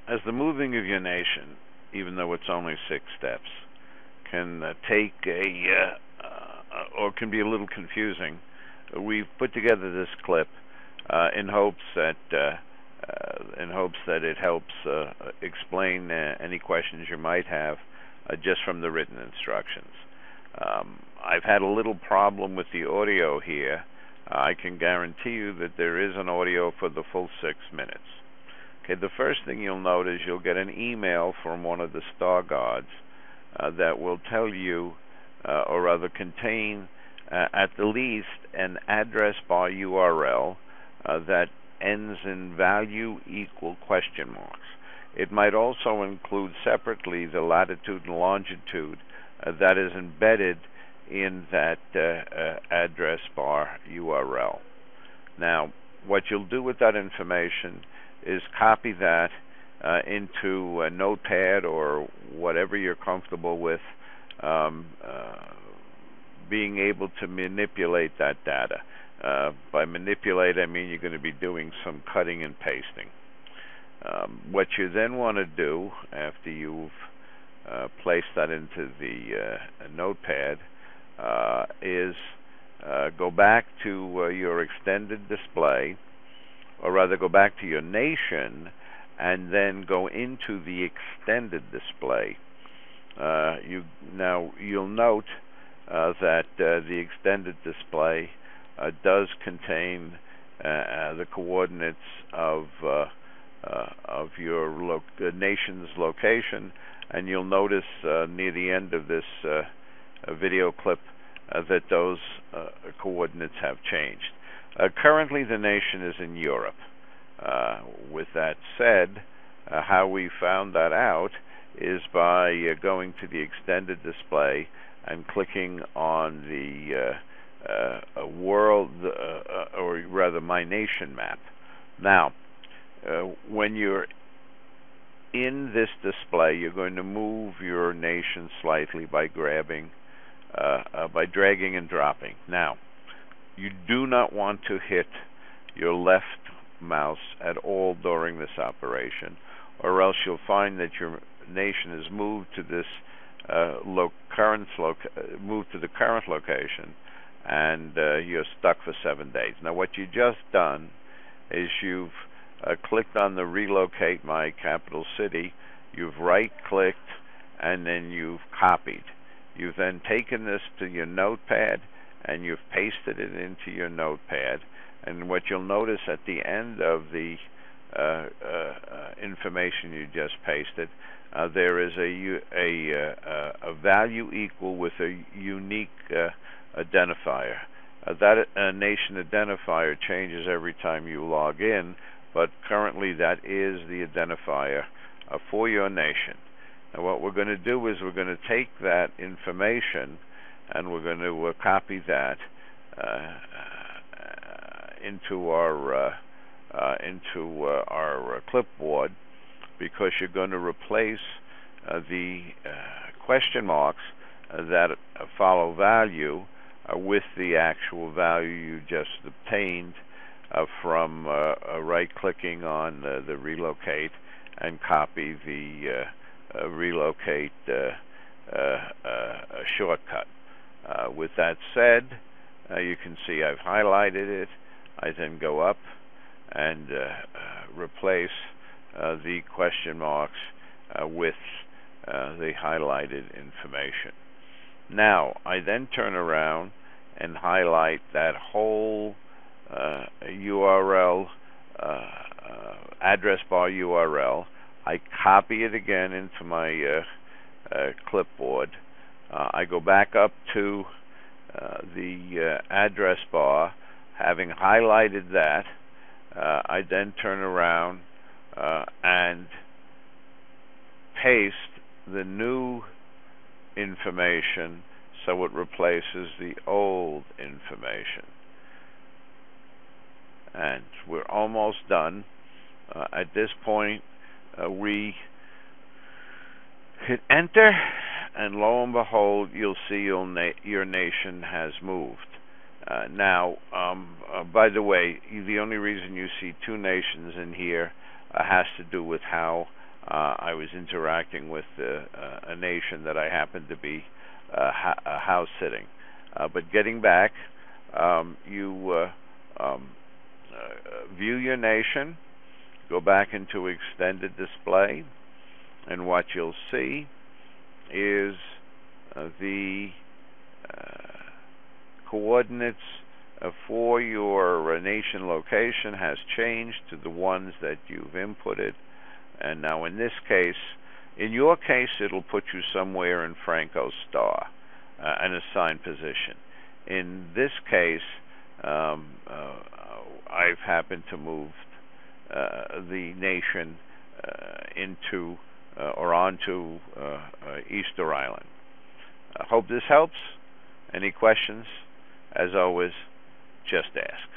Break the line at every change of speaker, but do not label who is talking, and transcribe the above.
as the moving of your nation, even though it's only 6 steps, can take or can be a little confusing, we've put together this clip in hopes that it helps explain any questions you might have just from the written instructions. I've had a little problem with the audio here. I can guarantee you that there is an audio for the full 6 minutes. Okay, the first thing you'll note is you'll get an email from one of the star guards that will tell you, or rather contain, at the least, an address bar URL that ends in value equal question marks. It might also include separately the latitude and longitude that is embedded in that address bar URL. Now, what you'll do with that information is copy that into a notepad or whatever you're comfortable with, being able to manipulate that data. By manipulate, I mean you're going to be doing some cutting and pasting. What you then want to do after you've placed that into the notepad is go back to your extended display, or rather go back to your nation, and then go into the extended display. You'll note that the extended display does contain the coordinates of your nation's location, and you'll notice near the end of this video clip that those coordinates have changed. Currently, the nation is in Europe. With that said, how we found that out is by going to the extended display and clicking on the world, or rather my nation map. Now, when you're in this display, you're going to move your nation slightly by dragging and dropping. Now, you do not want to hit your left mouse at all during this operation, or else you'll find that your nation is moved to this current location, and you're stuck for 7 days. Now, what you just done is you've clicked on the relocate my capital city, you've right-clicked, and then you've copied. You've then taken this to your notepad and you've pasted it into your notepad. And what you'll notice at the end of the information you just pasted, there is a value equal with a unique identifier. That nation identifier changes every time you log in, but currently that is the identifier for your nation. Now, what we're going to do is we're going to take that information and we're going to copy that into our clipboard, because you're going to replace the question marks that follow value with the actual value you just obtained from right-clicking on the relocate and copy the relocate shortcut. With that said, you can see I've highlighted it. I then go up and replace the question marks with the highlighted information. Now, I then turn around and highlight that whole URL, address bar URL. I copy it again into my clipboard. I go back up to the address bar. Having highlighted that, I then turn around and paste the new information so it replaces the old information. And we're almost done. At this point, we hit enter, and lo and behold, you'll see your nation has moved. Now, by the way, the only reason you see 2 nations in here has to do with how I was interacting with a nation that I happened to be house sitting. But getting back, you view your nation, go back into extended display, and what you'll see is the coordinates for your nation location has changed to the ones that you've inputted. And now in this case, in your case, it'll put you somewhere in Franco star, an assigned position. In this case, I've happened to move the nation into or onto Easter Island. I hope this helps. Any questions? As always, just ask.